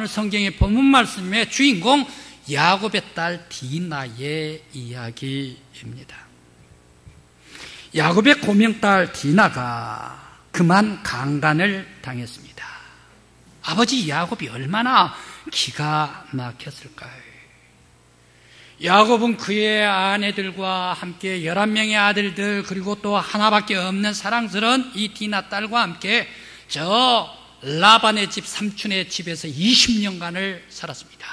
오늘 성경의 본문 말씀의 주인공 야곱의 딸 디나의 이야기입니다. 야곱의 고명딸 디나가 그만 강간을 당했습니다. 아버지 야곱이 얼마나 기가 막혔을까요? 야곱은 그의 아내들과 함께 11명의 아들들, 그리고 또 하나밖에 없는 사랑스러운 이 디나 딸과 함께 저 라반의 집, 삼촌의 집에서 20년간을 살았습니다.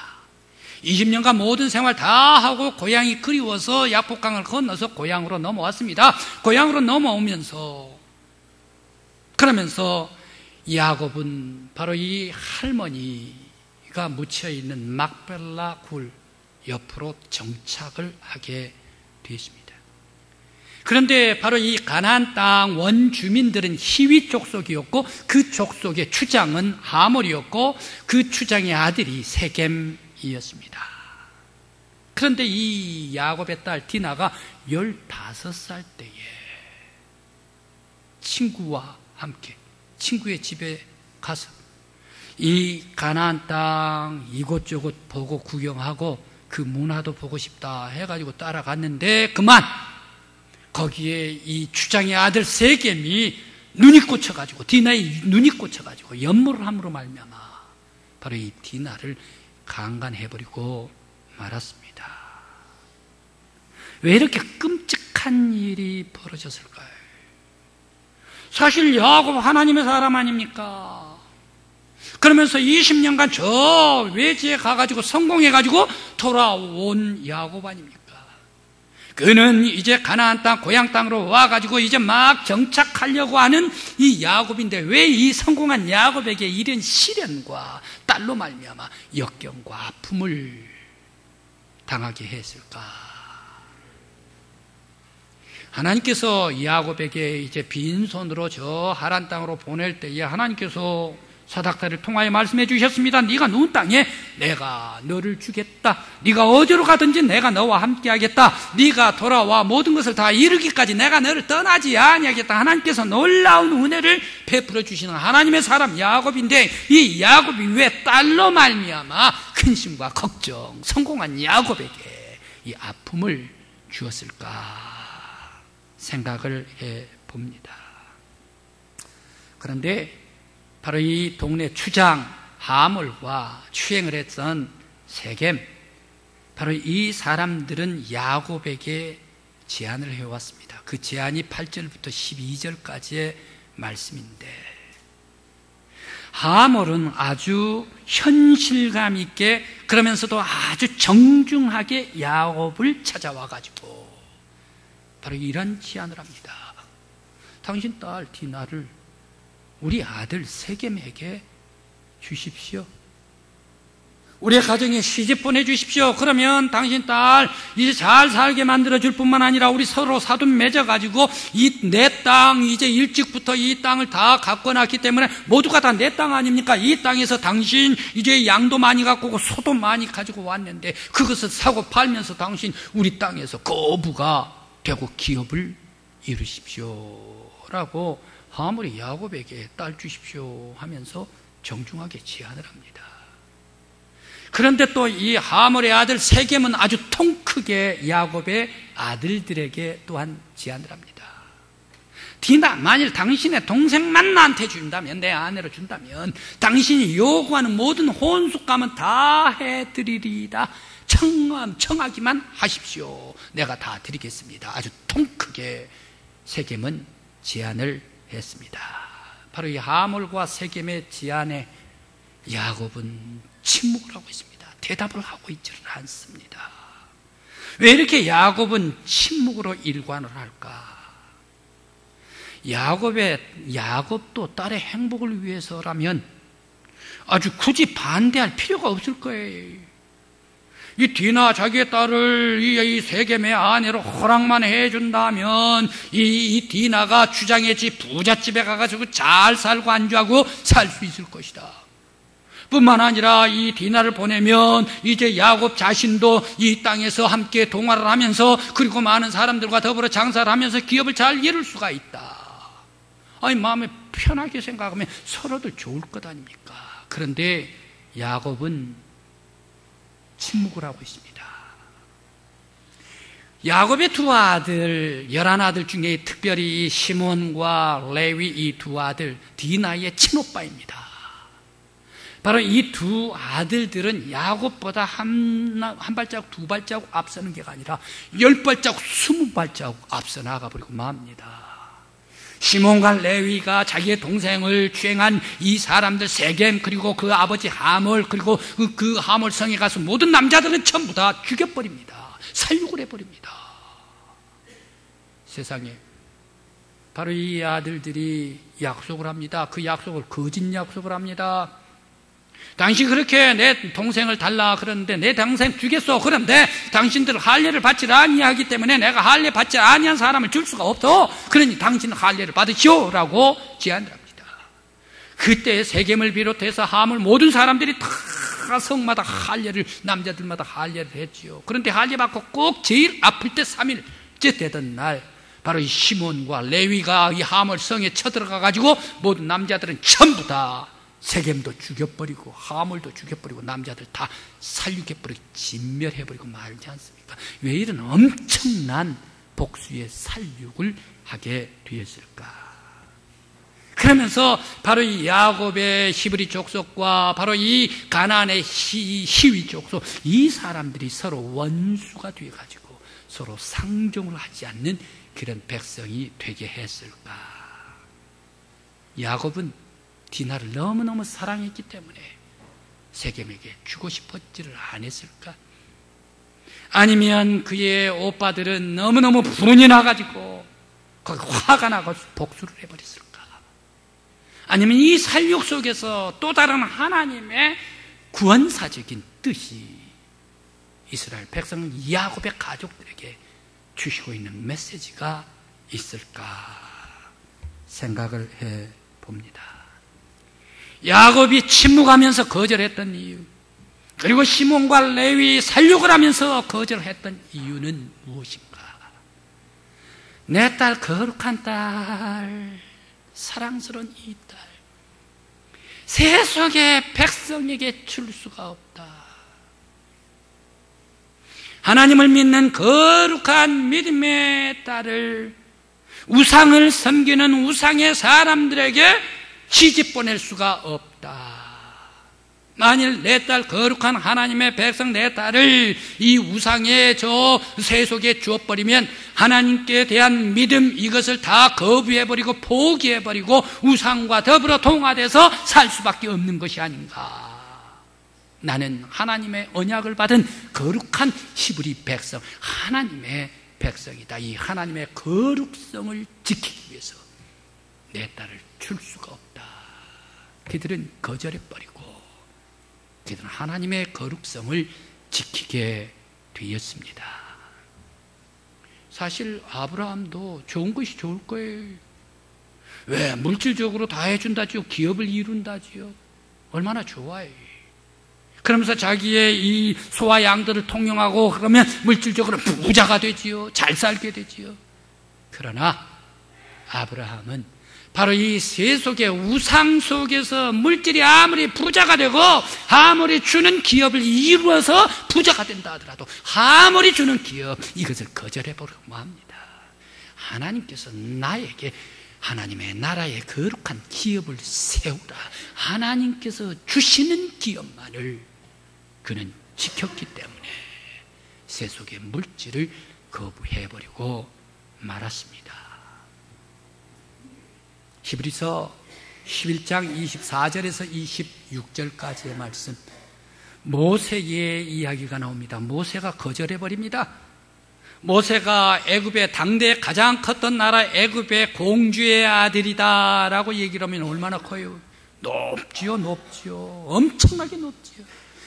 20년간 모든 생활 다 하고 고향이 그리워서 약복강을 건너서 고향으로 넘어왔습니다. 고향으로 넘어오면서 그러면서 야곱은 바로 이 할머니가 묻혀있는 막벨라 굴 옆으로 정착을 하게 되었습니다. 그런데 바로 이 가나안 땅 원주민들은 히위 족속이었고 그 족속의 추장은 하몰이었고 그 추장의 아들이 세겜이었습니다. 그런데 이 야곱의 딸 디나가 15살 때에 친구와 함께 친구의 집에 가서 이 가나안 땅 이곳저곳 보고 구경하고 그 문화도 보고 싶다 해가지고 따라갔는데 그만 거기에 이 추장의 아들 세겜이 눈이 꽂혀가지고 디나의 눈이 꽂혀가지고 연모를 함으로 말미암아 바로 이 디나를 강간해버리고 말았습니다. 왜 이렇게 끔찍한 일이 벌어졌을까요? 사실 야곱 하나님의 사람 아닙니까? 그러면서 20년간 저 외지에 가가지고 성공해가지고 돌아온 야곱 아닙니까? 그는 이제 가나안 땅 고향 땅으로 와가지고 이제 막 정착하려고 하는 이 야곱인데 왜 이 성공한 야곱에게 이런 시련과 딸로 말미암아 역경과 아픔을 당하게 했을까? 하나님께서 야곱에게 이제 빈손으로 저 하란 땅으로 보낼 때에 하나님께서 사닥다리를 통하여 말씀해 주셨습니다. 네가 누운 땅에 내가 너를 주겠다. 네가 어디로 가든지 내가 너와 함께 하겠다. 네가 돌아와 모든 것을 다 이루기까지 내가 너를 떠나지 아니하겠다. 하나님께서 놀라운 은혜를 베풀어 주시는 하나님의 사람 야곱인데 이 야곱이 왜 딸로 말미암아 근심과 걱정, 성공한 야곱에게 이 아픔을 주었을까 생각을 해봅니다. 그런데 바로 이 동네 추장 하몰과 추행을 했던 세겜, 바로 이 사람들은 야곱에게 제안을 해왔습니다. 그 제안이 8절부터 12절까지의 말씀인데 하몰은 아주 현실감 있게 그러면서도 아주 정중하게 야곱을 찾아와가지고 바로 이런 제안을 합니다. 당신 딸 디나를 우리 아들 세겜에게 주십시오. 우리 가정에 시집 보내주십시오. 그러면 당신 딸 이제 잘 살게 만들어줄 뿐만 아니라 우리 서로 사돈 맺어가지고 이 내 땅 이제 일찍부터 이 땅을 다 갖고 놨기 때문에 모두가 다 내 땅 아닙니까? 이 땅에서 당신 이제 양도 많이 갖고 오고 소도 많이 가지고 왔는데 그것을 사고 팔면서 당신 우리 땅에서 거부가 되고 기업을 이루십시오 라고 하몰이 야곱에게 딸 주십시오 하면서 정중하게 제안을 합니다. 그런데 또 이 하몰의 아들 세겜은 아주 통 크게 야곱의 아들들에게 또한 제안을 합니다. 디나, 만일 당신의 동생만 나한테 준다면, 내 아내로 준다면 당신이 요구하는 모든 혼숙감은 다 해드리리이다. 청하기만 하십시오. 내가 다 드리겠습니다. 아주 통 크게 세겜은 제안을 했습니다. 바로 이 하몰과 세겜의 제안에 야곱은 침묵을 하고 있습니다. 대답을 하고 있지는 않습니다. 왜 이렇게 야곱은 침묵으로 일관을 할까? 야곱도 딸의 행복을 위해서라면 아주 굳이 반대할 필요가 없을 거예요. 이 디나 자기의 딸을 이 세겜의 아내로 허락만 해준다면 이 디나가 주장의 집 부잣집에 가가지고 잘 살고 안주하고 살 수 있을 것이다. 뿐만 아니라 이 디나를 보내면 이제 야곱 자신도 이 땅에서 함께 동화를 하면서 그리고 많은 사람들과 더불어 장사를 하면서 기업을 잘 이룰 수가 있다. 아니 마음에 편하게 생각하면 서로들 좋을 것 아닙니까? 그런데 야곱은 침묵을 하고 있습니다. 야곱의 두 아들, 11아들 중에 특별히 시몬과 레위 이 두 아들, 디나의 친오빠입니다. 바로 이 두 아들들은 야곱보다 한 발자국, 두 발자국 앞서는 게 아니라 10발자국, 20발자국 앞서 나가버리고 맙니다. 시몬과 레위가 자기의 동생을 추행한 이 사람들 세겜, 그리고 그 아버지 하몰, 그리고 그 하몰 성에 가서 모든 남자들은 전부 다 죽여버립니다. 살육을 해버립니다. 세상에 바로 이 아들들이 약속을 합니다. 그 약속을 거짓 약속을 합니다. 당신 그렇게 내 동생을 달라 그러는데 내 동생 주겠어. 그런데 당신들 할례를 받지 아니하기 때문에 내가 할례 받지 아니한 사람을 줄 수가 없어. 그러니 당신은 할례를 받으시오 라고 제안을 합니다. 그때 세겜을 비롯해서 하물 모든 사람들이 다 성마다 할례를, 남자들마다 할례를 했지요. 그런데 할례 받고 꼭 제일 아플 때 3일째 되던 날 바로 이 시몬과 레위가 이 하물 성에 쳐들어가 가지고 모든 남자들은 전부 다 세겜도 죽여버리고 하물도 죽여버리고 남자들 다 살육해버리고 진멸해버리고 말지 않습니까? 왜 이런 엄청난 복수의 살육을 하게 되었을까? 그러면서 바로 이 야곱의 히브리 족속과 바로 이 가나안의 히위 족속, 이 사람들이 서로 원수가 되어가지고 서로 상종을 하지 않는 그런 백성이 되게 했을까? 야곱은 디나를 너무너무 사랑했기 때문에 세겜에게 주고 싶었지를 안 했을까? 아니면 그의 오빠들은 너무너무 분이 나가지고 거기 화가 나고 복수를 해버렸을까? 아니면 이 살육 속에서 또 다른 하나님의 구원사적인 뜻이 이스라엘 백성 야곱의 가족들에게 주시고 있는 메시지가 있을까 생각을 해봅니다. 야곱이 침묵하면서 거절했던 이유, 그리고 시몬과 레위 살육을 하면서 거절했던 이유는 무엇인가? 내 딸, 거룩한 딸, 사랑스러운 이 딸, 세속의 백성에게 줄 수가 없다. 하나님을 믿는 거룩한 믿음의 딸을 우상을 섬기는 우상의 사람들에게 시집 보낼 수가 없다. 만일 내 딸, 거룩한 하나님의 백성 내 딸을 이 우상의 저 세속에 주어버리면 하나님께 대한 믿음, 이것을 다 거부해버리고 포기해버리고 우상과 더불어 동화돼서 살 수밖에 없는 것이 아닌가. 나는 하나님의 언약을 받은 거룩한 히브리 백성, 하나님의 백성이다. 이 하나님의 거룩성을 지키기 위해서 내 딸을 줄 수가 없다. 그들은 거절해버리고 그들은 하나님의 거룩성을 지키게 되었습니다. 사실 아브라함도 좋은 것이 좋을 거예요. 왜? 물질적으로 다 해준다지요. 기업을 이룬다지요. 얼마나 좋아요. 그러면서 자기의 이 소와 양들을 통용하고 그러면 물질적으로 부자가 되지요. 잘 살게 되지요. 그러나 아브라함은 바로 이 세속의 우상 속에서 물질이 아무리 부자가 되고 아무리 주는 기업을 이루어서 부자가 된다 하더라도 아무리 주는 기업, 이것을 거절해버리고 합니다. 하나님께서 나에게 하나님의 나라의 거룩한 기업을 세우라. 하나님께서 주시는 기업만을 그는 지켰기 때문에 세속의 물질을 거부해버리고 말았습니다. 히브리서 11장 24절에서 26절까지의 말씀, 모세의 이야기가 나옵니다. 모세가 거절해버립니다. 모세가 애굽의 당대 가장 컸던 나라 애굽의 공주의 아들이다 라고 얘기를 하면 얼마나 커요? 높지요, 높지요. 엄청나게 높지요.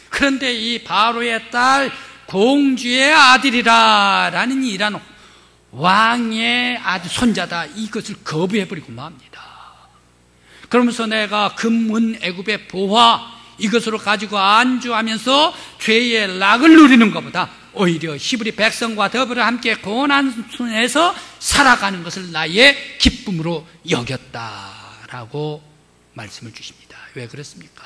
그런데 이 바로의 딸 공주의 아들이라 라는 이란 왕의 아들, 손자다, 이것을 거부해버리고 맙니다. 그러면서 내가 금은 애굽의 보화, 이것으로 가지고 안주하면서 죄의 락을 누리는 것보다 오히려 히브리 백성과 더불어 함께 고난에서 살아가는 것을 나의 기쁨으로 여겼다라고 말씀을 주십니다. 왜 그렇습니까?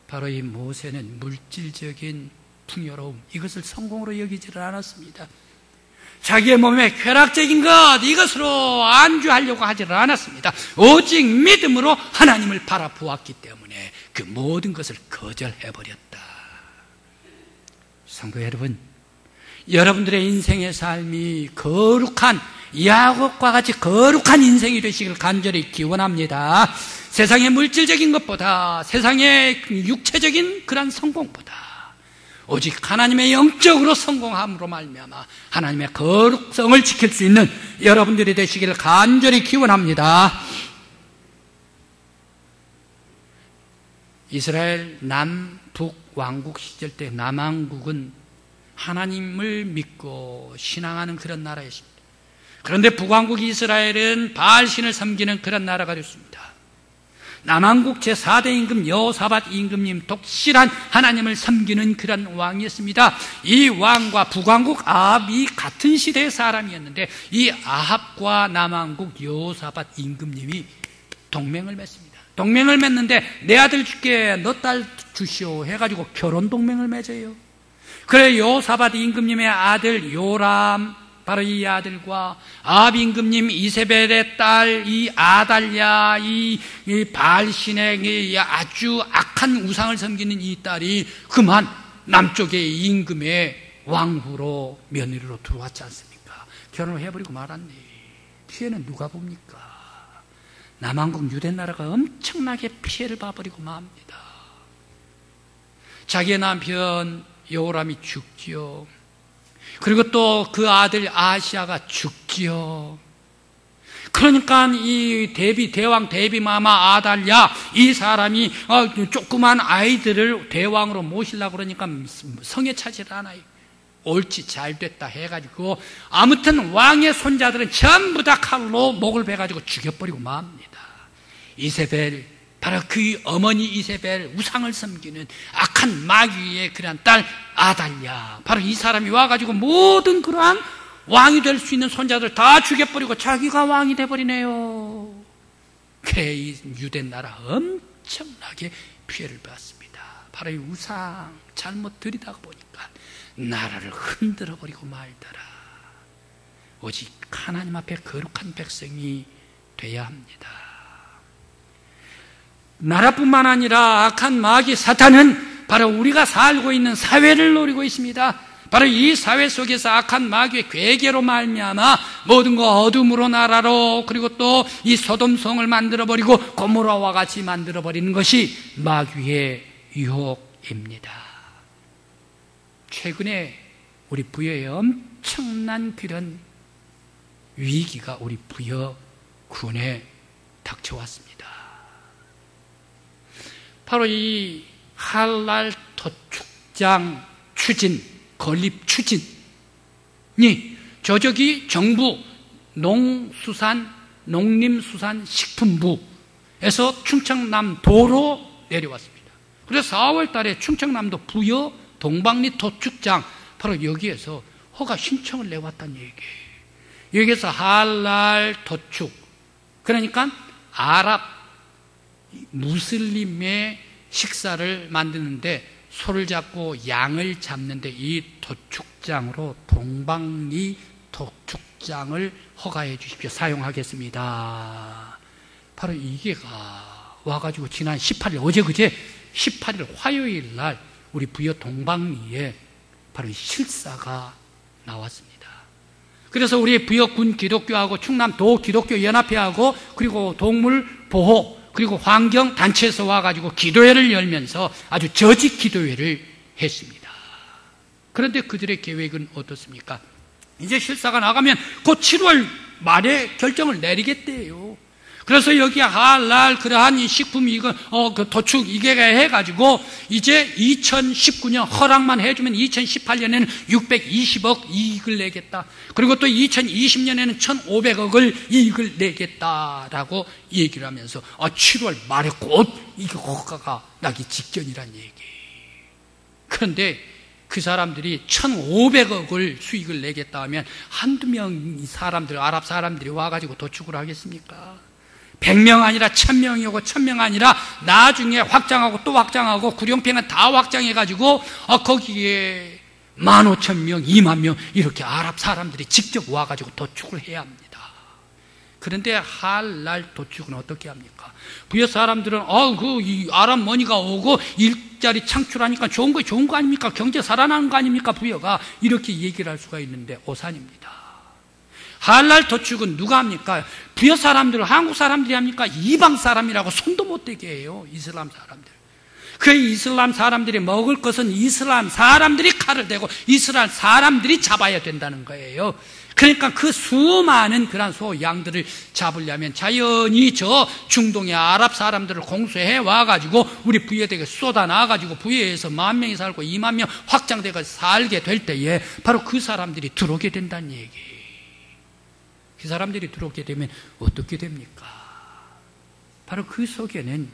바로 이 모세는 물질적인 풍요로움, 이것을 성공으로 여기지를 않았습니다. 자기의 몸에 쾌락적인 것, 이것으로 안주하려고 하지를 않았습니다. 오직 믿음으로 하나님을 바라보았기 때문에 그 모든 것을 거절해버렸다. 성도 여러분, 여러분들의 인생의 삶이 거룩한 야곱과 같이 거룩한 인생이 되시길 간절히 기원합니다. 세상의 물질적인 것보다, 세상의 육체적인 그런 성공보다 오직 하나님의 영적으로 성공함으로 말미암아 하나님의 거룩성을 지킬 수 있는 여러분들이 되시기를 간절히 기원합니다. 이스라엘 남북 왕국 시절 때 남왕국은 하나님을 믿고 신앙하는 그런 나라였습니다. 그런데 북왕국 이스라엘은 바알신을 섬기는 그런 나라가 됐습니다. 남왕국 제4대 임금 여호사밧 임금님 독실한 하나님을 섬기는 그런 왕이었습니다. 이 왕과 북왕국 아합이 같은 시대의 사람이었는데 이 아합과 남왕국 여호사밧 임금님이 동맹을 맺습니다. 동맹을 맺는데 내 아들 줄게, 너 딸 주시오 해가지고 결혼 동맹을 맺어요. 그래 여호사밧 임금님의 아들 요람, 바로 이 아들과 아합 임금님 이세벨의 딸 이 아달랴, 이 바알신의 아주 악한 우상을 섬기는 이 딸이 그만 남쪽의 임금의 왕후로 며느리로 들어왔지 않습니까? 결혼을 해버리고 말았네. 피해는 누가 봅니까? 남왕국 유대나라가 엄청나게 피해를 봐버리고 맙니다. 자기의 남편 여호람이 죽지요. 그리고 또 그 아들 아시아가 죽지요. 그러니까 이 대왕 대비마마 아달랴, 이 사람이 조그만 아이들을 대왕으로 모시려고 그러니까 성에 차지를 않아요. 옳지 잘됐다 해가지고 아무튼 왕의 손자들은 전부 다 칼로 목을 베가지고 죽여버리고 맙니다. 이세벨, 바로 그 어머니 이세벨, 우상을 섬기는 악한 마귀의 그러한 딸 아달랴, 바로 이 사람이 와가지고 모든 그러한 왕이 될 수 있는 손자들 다 죽여버리고 자기가 왕이 돼버리네요. 그래 이 유대나라 엄청나게 피해를 받습니다. 바로 이 우상 잘못 들이다가 보니까 나라를 흔들어버리고 말더라. 오직 하나님 앞에 거룩한 백성이 돼야 합니다. 나라뿐만 아니라 악한 마귀 사탄은 바로 우리가 살고 있는 사회를 노리고 있습니다. 바로 이 사회 속에서 악한 마귀의 괴계로 말미암아 모든 거 어둠으로 나라로, 그리고 또 이 소돔성을 만들어버리고 고모라와 같이 만들어버리는 것이 마귀의 유혹입니다. 최근에 우리 부여에 엄청난 그런 위기가 우리 부여군에 닥쳐왔습니다. 바로 이 할랄 도축장 추진, 건립 추진이 저저기 정부 농림수산식품부에서 충청남도로 내려왔습니다. 그래서 4월 달에 충청남도 부여 동방리 도축장, 바로 여기에서 허가 신청을 내왔다는 얘기예요. 여기에서 할랄 도축, 그러니까 아랍 무슬림의 식사를 만드는데 소를 잡고 양을 잡는데 이 도축장으로 동방리 도축장을 허가해 주십시오. 사용하겠습니다. 바로 이게가 와가지고 지난 18일, 어제 그제 18일 화요일 날 우리 부여 동방리에 바로 실사가 나왔습니다. 그래서 우리 부여군 기독교하고 충남도 기독교 연합회하고 그리고 동물보호 그리고 환경단체에서 와가지고 기도회를 열면서 아주 저직 기도회를 했습니다. 그런데 그들의 계획은 어떻습니까? 이제 실사가 나가면 곧 7월 말에 결정을 내리겠대요. 그래서 여기 할랄 그러한 이 식품 이거 그 도축 이게 해가지고 이제 2019년 허락만 해주면 2018년에는 620억 이익을 내겠다. 그리고 또 2020년에는 1,500억을 이익을 내겠다라고 얘기를 하면서 7월 말에 곧 이게 허가가 나기 직전이란 얘기예요. 그런데 그 사람들이 1,500억을 수익을 내겠다 하면 한두 명 사람들, 아랍 사람들이 와가지고 도축을 하겠습니까? 100명 아니라 1000명이 오고 1000명 아니라 나중에 확장하고 또 확장하고 구룡평은 다 확장해가지고 거기에 15,000명, 20,000명 이렇게 아랍 사람들이 직접 와가지고 도축을 해야 합니다. 그런데 할랄 도축은 어떻게 합니까? 부여 사람들은 이 아랍 머니가 오고 일자리 창출하니까 좋은 거 아닙니까? 경제 살아나는 거 아닙니까? 부여가 이렇게 얘기를 할 수가 있는데 오산입니다. 할랄 도축은 누가 합니까? 부여 사람들은 한국 사람들이 합니까? 이방 사람이라고 손도 못 대게 해요. 이슬람 사람들. 그 이슬람 사람들이 먹을 것은 이슬람 사람들이 칼을 대고 이슬람 사람들이 잡아야 된다는 거예요. 그러니까 그 수많은 그런 양들을 잡으려면 자연히 저 중동의 아랍 사람들을 공수해 와가지고 우리 부여대에 쏟아놔가지고 부여에서 10,000명이 살고 20,000명 확장돼서 살게 될 때에 바로 그 사람들이 들어오게 된다는 얘기예요. 그 사람들이 들어오게 되면 어떻게 됩니까? 바로 그 속에는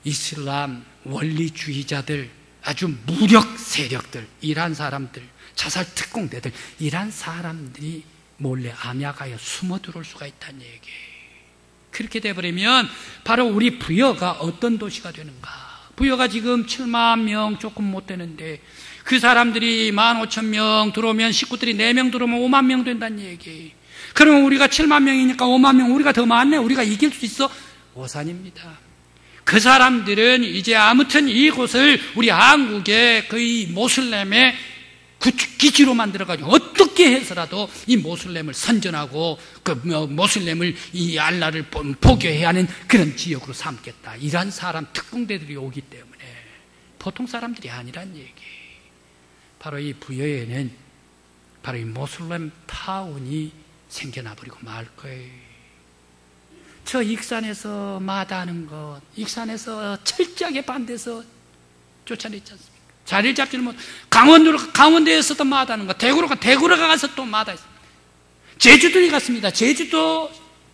이슬람 원리주의자들, 아주 무력 세력들, 이란 사람들, 자살 특공대들, 이란 사람들이 몰래 암약하여 숨어 들어올 수가 있다는 얘기예요. 그렇게 돼버리면 바로 우리 부여가 어떤 도시가 되는가? 부여가 지금 70,000명 조금 못 되는데 그 사람들이 15,000명 들어오면 식구들이 4명 들어오면 50,000명 된다는 얘기예요. 그러면 우리가 70,000명이니까 50,000명, 우리가 더 많네. 우리가 이길 수 있어? 오산입니다. 그 사람들은 이제 아무튼 이곳을 우리 한국의 거의 모슬렘의 기지로 만들어가지고 어떻게 해서라도 이 모슬렘을 선전하고 그 모슬렘을 이 알라를 포교해야 하는 그런 지역으로 삼겠다. 이런 사람 특공대들이 오기 때문에 보통 사람들이 아니란 얘기. 바로 이 부여에는 바로 이 모슬렘 타운이 생겨나버리고 말 거예요. 저 익산에서 마다하는 것, 익산에서 철저하게 반대해서 쫓아냈지 않습니까? 자리를 잡지는 못. 강원도에서도 마다하는 것, 대구로 가서 또 마다했습니다. 제주도에 갔습니다. 제주도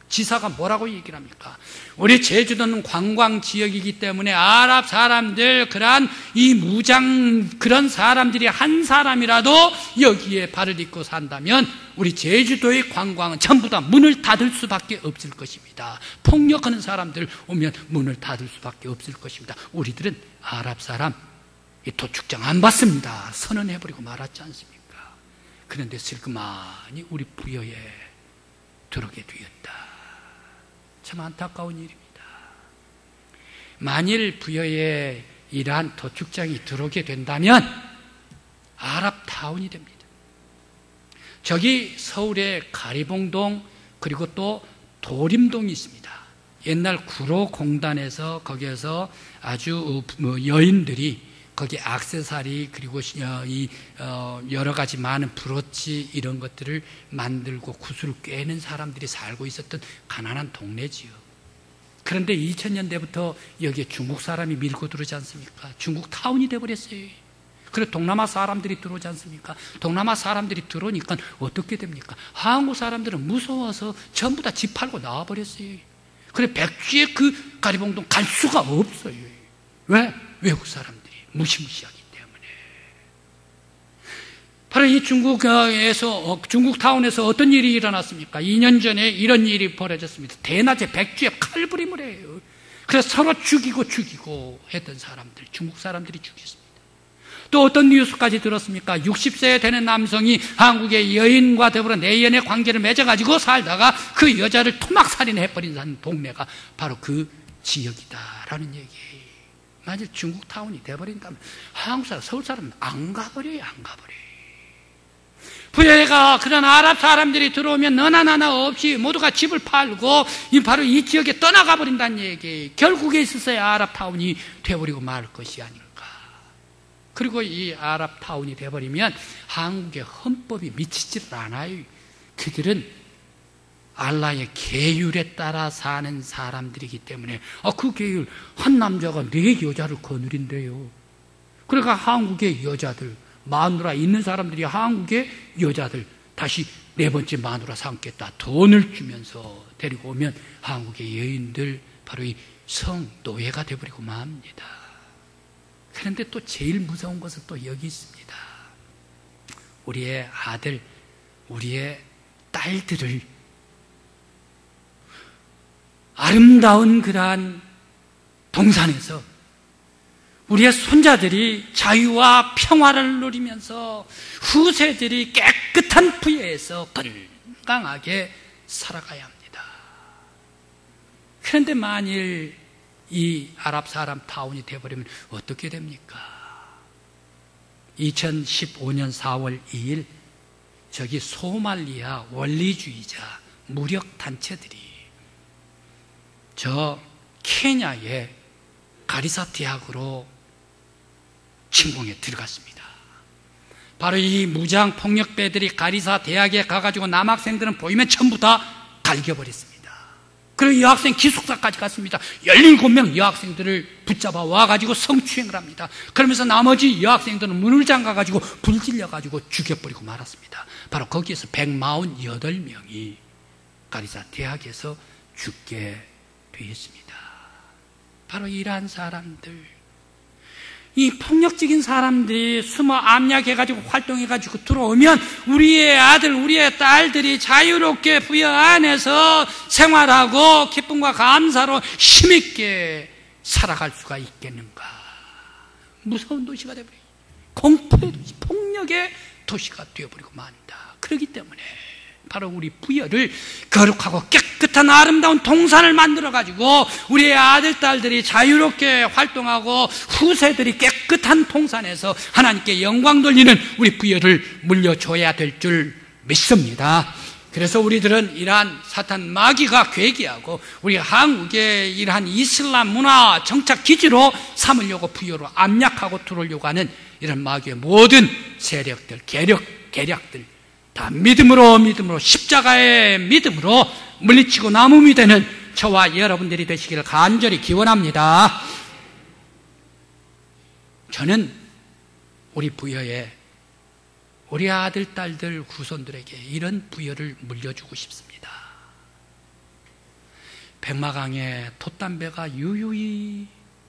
지사가 뭐라고 얘기를 합니까? 우리 제주도는 관광 지역이기 때문에 아랍 사람들, 그러한 이 무장, 그런 사람들이 한 사람이라도 여기에 발을 딛고 산다면 우리 제주도의 관광은 전부 다 문을 닫을 수밖에 없을 것입니다. 폭력하는 사람들 오면 문을 닫을 수밖에 없을 것입니다. 우리들은 아랍 사람, 이 도축장 안 받습니다. 선언해버리고 말았지 않습니까? 그런데 슬그머니 우리 부여에 들어오게 되었다. 참 안타까운 일입니다. 만일 부여에 이러한 도축장이 들어오게 된다면 아랍타운이 됩니다. 저기 서울의 가리봉동 그리고 또 도림동이 있습니다. 옛날 구로공단에서 거기에서 아주 여인들이 거기 액세서리 그리고 여러 가지 많은 브로치 이런 것들을 만들고 구슬을 꿰는 사람들이 살고 있었던 가난한 동네지요. 그런데 2000년대부터 여기에 중국 사람이 밀고 들어오지 않습니까? 중국 타운이 돼버렸어요. 그리고 동남아 사람들이 들어오지 않습니까? 동남아 사람들이 들어오니까 어떻게 됩니까? 한국 사람들은 무서워서 전부 다 집 팔고 나와버렸어요. 그래 백주의 그 가리봉동 갈 수가 없어요. 왜? 외국 사람들이 무시무시하기 때문에. 바로 이 중국 타운에서 어떤 일이 일어났습니까? 2년 전에 이런 일이 벌어졌습니다. 대낮에 백주에 칼부림을 해요. 그래서 서로 죽이고 했던 사람들, 중국 사람들이 죽였습니다. 또 어떤 뉴스까지 들었습니까? 60세 되는 남성이 한국의 여인과 더불어 내연의 관계를 맺어가지고 살다가 그 여자를 토막살인해버린 동네가 바로 그 지역이다라는 얘기예요. 만일 중국 타운이 돼버린다면 한국 사람, 서울 사람은 안 가버려요. 부여가 그런 아랍 사람들이 들어오면 너나 나나 없이 모두가 집을 팔고 바로 이 지역에 떠나가 버린다는 얘기. 결국에 있어서야 아랍 타운이 돼버리고 말 것이 아닌가. 그리고 이 아랍 타운이 돼버리면 한국의 헌법이 미치질 않아요. 그들은 알라의 계율에 따라 사는 사람들이기 때문에 그 계율, 한 남자가 4 여자를 거느린대요. 그러니까 한국의 여자들, 마누라 있는 사람들이 한국의 여자들 다시 4번째 마누라 삼겠다 돈을 주면서 데리고 오면 한국의 여인들 바로 이 성노예가 돼버리고 맙니다. 그런데 또 제일 무서운 것은 또 여기 있습니다. 우리의 아들, 우리의 딸들을 아름다운 그러한 동산에서 우리의 손자들이 자유와 평화를 누리면서 후세들이 깨끗한 부여에서 건강하게 살아가야 합니다. 그런데 만일 이 아랍 사람 타운이 되어버리면 어떻게 됩니까? 2015년 4월 2일 저기 소말리아 원리주의자 무력 단체들이 저 케냐의 가리사 대학으로 침공에 들어갔습니다. 바로 이 무장 폭력배들이 가리사 대학에 가가지고 남학생들은 보이면 전부 다 갈겨버렸습니다. 그리고 여학생 기숙사까지 갔습니다. 17명 여학생들을 붙잡아 와가지고 성추행을 합니다. 그러면서 나머지 여학생들은 문을 잠가가지고 불 질려가지고 죽여버리고 말았습니다. 바로 거기에서 148명이 가리사 대학에서 죽게 되었습니다. 바로 이러한 사람들, 이 폭력적인 사람들이 숨어 압력해가지고 활동해가지고 들어오면 우리의 아들, 우리의 딸들이 자유롭게 부여 안에서 생활하고 기쁨과 감사로 힘있게 살아갈 수가 있겠는가? 무서운 도시가 되어버리고 공포의 도시, 폭력의 도시가 되어버리고 만다. 그렇기 때문에 바로 우리 부여를 거룩하고 깨끗한 아름다운 동산을 만들어가지고 우리의 아들, 딸들이 자유롭게 활동하고 후세들이 깨끗한 동산에서 하나님께 영광 돌리는 우리 부여를 물려줘야 될 줄 믿습니다. 그래서 우리들은 이러한 사탄 마귀가 괴기하고 우리 한국의 이러한 이슬람 문화 정착 기지로 삼으려고 부여로 압력하고 들어오려고 하는 이런 마귀의 모든 세력들, 계략들 다 믿음으로 십자가의 믿음으로 물리치고 남음이 되는 저와 여러분들이 되시기를 간절히 기원합니다. 저는 우리 부여에 우리 아들, 딸들, 후손들에게 이런 부여를 물려주고 싶습니다. 백마강에 돛담배가 유유히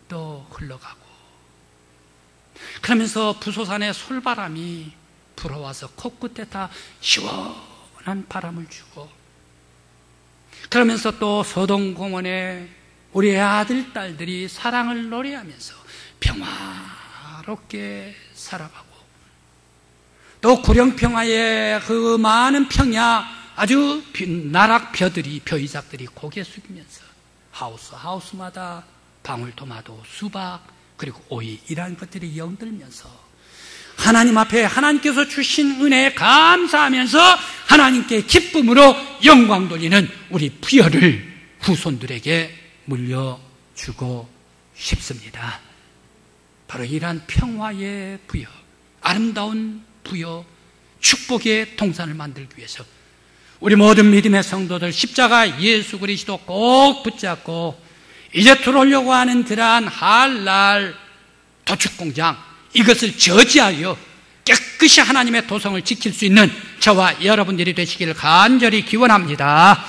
또 흘러가고 그러면서 부소산의 솔바람이 불어와서 코끝에 다 시원한 바람을 주고 그러면서 또 서동공원에 우리 아들, 딸들이 사랑을 노래하면서 평화롭게 살아가고 또 구령평화의 그 많은 평야 아주 나락벼들이 벼이삭들이 고개 숙이면서 하우스마다 방울토마토, 수박 그리고 오이 이러한 것들이 영들면서 하나님 앞에 하나님께서 주신 은혜에 감사하면서 하나님께 기쁨으로 영광 돌리는 우리 부여를 후손들에게 물려주고 싶습니다. 바로 이러한 평화의 부여, 아름다운 부여, 축복의 동산을 만들기 위해서 우리 모든 믿음의 성도들 십자가 예수 그리스도 꼭 붙잡고 이제 들어오려고 하는 그러한 할랄 도축공장 이것을 저지하여 깨끗이 하나님의 도성을 지킬 수 있는 저와 여러분들이 되시기를 간절히 기원합니다.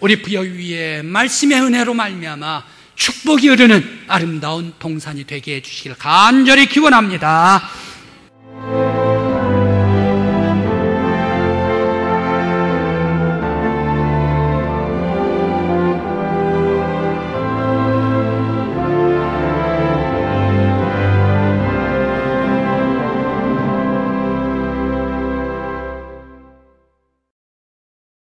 우리 부여 위에 말씀의 은혜로 말미암아 축복이 흐르는 아름다운 동산이 되게 해주시기를 간절히 기원합니다.